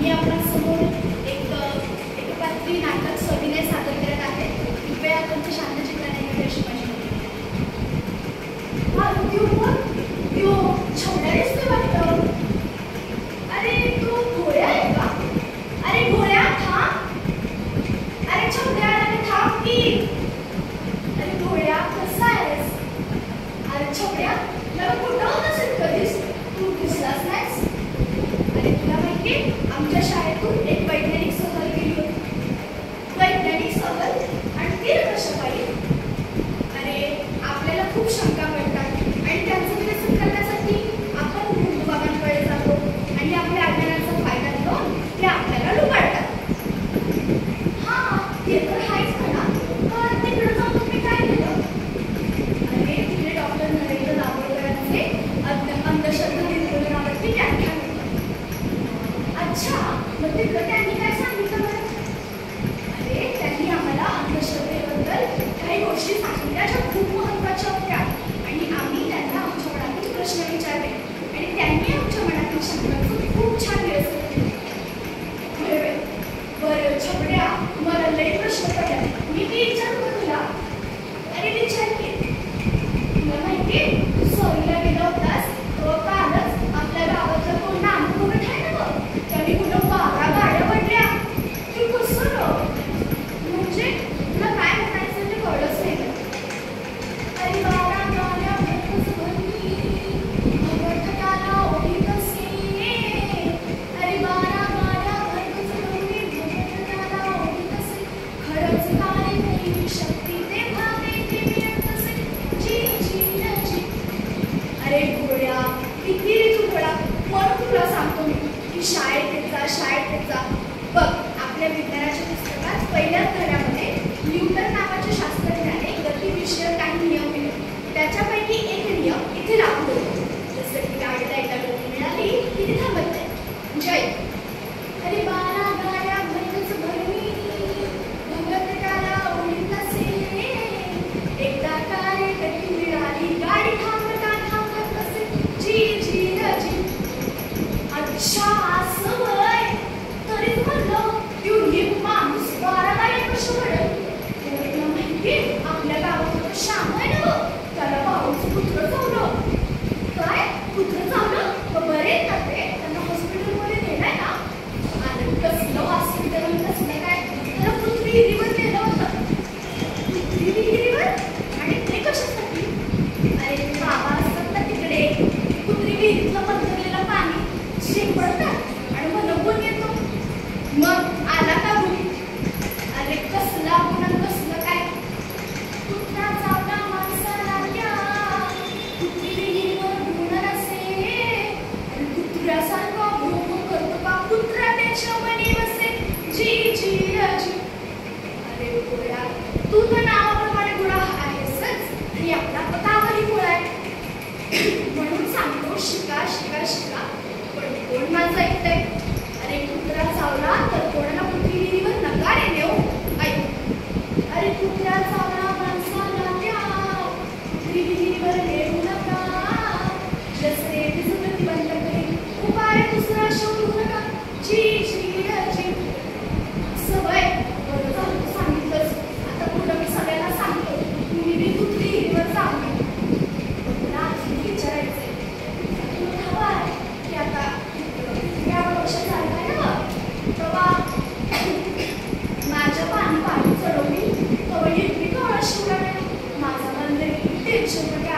मी आपल्यासमोर एक पात्री नाटक सविनय सादर करत आहे. कृपया तुमच्या शांत चित्ताने ऐकायची माझी छोट्या दिसतोय वाटतं. अरे तू घोड्या आहे का? अरे घोड्या थांब. अरे छोट्या थांब की. अरे घोड्या कसा आहेस? अरे छोट्या मला कुठं होतं कधीच तू दिसलास नाहीस. अरे तुला माहिती आमच्या शाळेतून एक वैज्ञानिक सहल गेली होती. वैज्ञानिक सहल आणि ती कशा पाहिजे. अरे आपल्याला खूप शंका पडतात आणि त्यांचं विकसन करण्यासाठी आपण बंधुबाबांकडे जातो आणि आपल्या अज्ञानाचा फायदा घेऊन ते आपल्याला लुबाडतात. हां ते तर आहेच म्हणा. पण तिकडे जाऊन तुम्ही काय केलं? अरे तिकडे डॉक्टर नरेंद्र दाभोळकरांचे अंधश्रद्धा निर्मूलनावरती व्याख्यान होतं. अच्छा मग तिकडे त्यांनी काय सांगितलं बरं? अरे त्यांनी आम्हाला अंधश्रद्धेबद्दल काही गोष्टी सांगितल्या ज्या खूप महत्त्वाच्या होत्या आणि आम्ही त्यांना आमच्या मनातील प्रश्न विचारले आणि त्यांनी आमच्या मनातील शंकांचं खूप छान निरसन केलं. बरं छपड्या मला लई प्रश्न पडला. मी ती विचारू का तुला? अरे विचार की. तुला माहिती तू सहलीला गेला होतास कालच आपल्या गावातला कोण नामकुगट आहे ना बघ, त्यांनी कुठं 12 गाड्या पडल्या. तू कसं म्हणजे तुला काय म्हणायचं ते कळलंच नाही. अरे 12 गाड्या भरपूर भरली भगवंताला ओढी कसे. अरे 12 गाड्या भरपूर भरली भगवंताला ओढी कसे. खरंच काय नाही शक्ती ते भावे ते मिळत कसे. जी जी जी. अरे घोड्या किती रे तू घोडा. म्हणून तुला सांगतो मी की शाळेत जा. बघ आपल्या विज्ञानाच्या पुस्तकात पहिल्याच धड्यामध्ये न्यूटन नावाच्या शास्त्रज्ञाने गतीविषयक काही नियम दिले. त्याच्यापैकी एक नियम इथे लागू होतो. जसं की गाडीला एकदा गती मिळाली की ती थांबत नाही. जय. अरे 12 गाड्या भरपूर भरली भगवंताला ओढी कसे. एकदा काय गती मिळाली गाडी थांबत कसे. जी जी जी. अच्छा असं वय. तरीच म्हणलं युनिक माणूस 12 गाड्या कशा पडेल. तुला माहिती आपल्या गावात श्याम आहे ना त्याला भाऊचं पुत्र चावलं. काय पुत्र चावलं? बरे ना ते त्यांना हॉस्पिटलमध्ये नेलंय ना. आणि कसलं हॉस्पिटल कसलं काय त्याला पृथ्वी विहिरीवर नेलं होतं. पृथ्वी विहिरीवर आणि ते कशासाठी? अरे बाबा असतात ना तिकडे पृथ्वी विहिरीतलं पसरलेलं पाणी शिंपडतात आणि मनपून येतो. मग आला का गुण? अरे कसला गुण कसलं काय. कुत्रा चावला माणसाला क्या. पृथ्वी विहिरीवर गुण नसे. आणि कुत्र्यासारखा भोग करतो का कुत्र्यापेक्षा मनी बसे. जी जी जी. अरे गोळ्या तू तर नावाप्रमाणे गुणा आहेसच आणि आपला पतावरी गोळा आहे. म्हणून सांगतो शिका शिका शिका. पण कोण माझं ऐकतंय. अरे कुत्रा चावला तर कोणाला पृथ्वी विहिरीवर नका रे नेऊ. ऐक. अरे कुत्रा चावला माणसाला त्या पृथ्वी विहिरीवर नेऊ नका. जसे वीज बंद करेल उपाय दुसरा शोधू नका. जी जी जी. सवय बरं झालं सांगितलंच. आता पुढं मी सगळ्यांना सांगतो तुम्ही बी पृथ्वी विहिरीवर जाऊ नये. मला अजून विचारायचंय तुला हवं आहे की आता या वर्ष झालं आहे ना तेव्हा माझ्या पाणी चढवली तेव्हा इतकी कळा शिवला नाही. माझा मन टेन्शनमध्ये